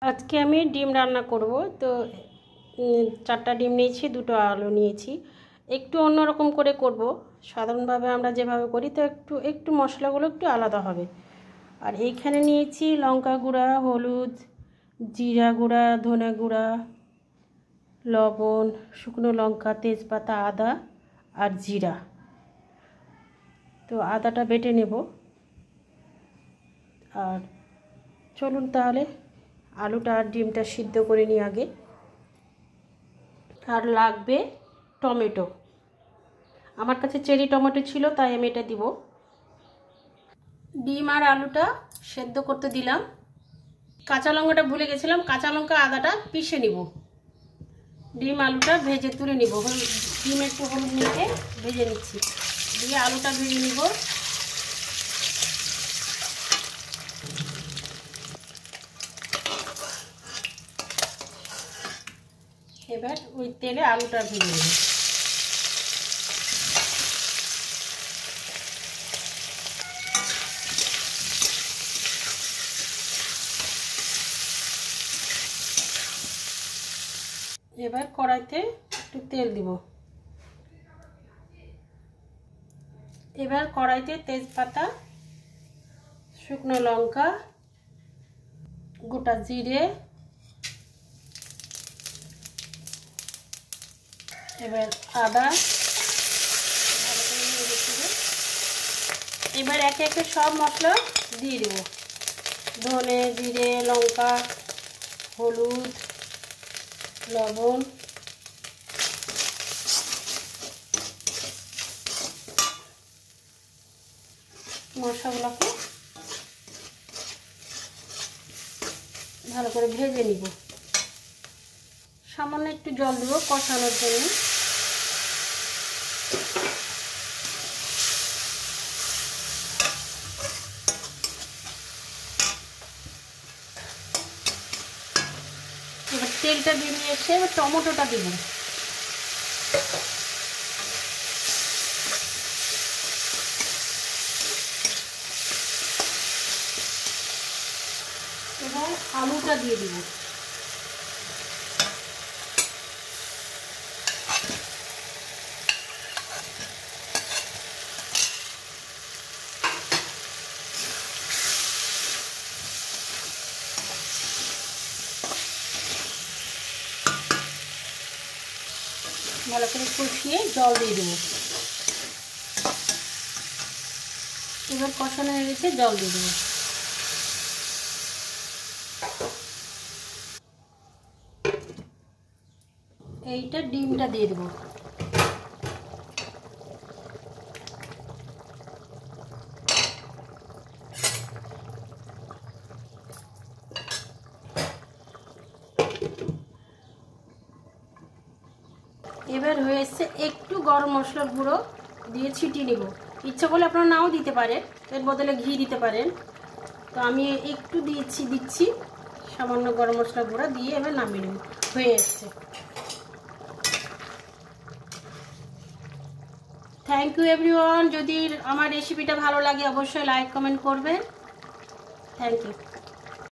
আজকে আমি ডিম রান্না করব। তো 4টা ডিম নিয়েছি, 2টো আলু নিয়েছি। একটু অন্যরকম করে করব, সাধারণভাবে আমরা যেভাবে করি তো একটু মশলাগুলো একটু আলাদা হবে। আর এইখানে নিয়েছি লঙ্কা গুঁড়া, হলুদ, জিরা গুঁড়া, ধনে গুঁড়া, লবণ, শুকনো লঙ্কা, তেজপাতা, আদা আর জিরা। তো আদাটা বেটে নেব। আর চলুন তাহলে আলুটা আর ডিমটা সিদ্ধ করে নিই আগে। আর লাগবে টমেটো, আমার কাছে চেরি টমেটো ছিল তাই আমি এটা দিব। ডিম আর আলুটা সেদ্ধ করতে দিলাম। কাঁচা লঙ্কাটা ভুলে গেছিলাম, কাঁচা লঙ্কা আদাটা পিষে নিব। ডিম আলুটা ভেজে তুলে নিব, ডিম একটু হলুদ নিয়ে ভেজে নিচ্ছি, দিয়ে আলুটা ভেজে নিব। এবার ওই তেলে আলুটা ভেজে নেব। এবার কড়াইতে একটু তেল দিব। এবার কড়াইতে তেজপাতা, শুকনো লঙ্কা, গোটা জিরে, এবার আদা, এবার একে একে সব মশলা দিয়ে দেব। ধনে, জিরে, লঙ্কা, হলুদ, লবণ, মশলাগুলোকে ভালো করে ভেজে নিব। সামান্য একটু জল দেব কষানোর জন্য। এবার তেলটা বেরিয়ে এসে এবার টমেটোটা দেব। এবার আলুটা দিয়ে দিব। ভালো করে কষিয়ে জল দিয়ে দেবো। এবার কষানো হয়ে গেছে, জল দিয়ে দেবো। এইটা ডিমটা দিয়ে দেবো। এবার হয়ে এসছে, একটু গরম মশলার গুঁড়ো দিয়ে ছিটিয়ে নেব। ইচ্ছা করলে আপনারা নাও দিতে পারেন, এর বদলে ঘি দিতে পারেন। তো আমি একটু দিচ্ছি সামান্য গরম মশলা গুঁড়ো দিয়ে এবার নামিয়ে নেব। হয়ে এসছে। Thank you everyone. যদি আমার রেসিপিটা ভালো লাগে অবশ্যই লাইক কমেন্ট করবেন। Thank you.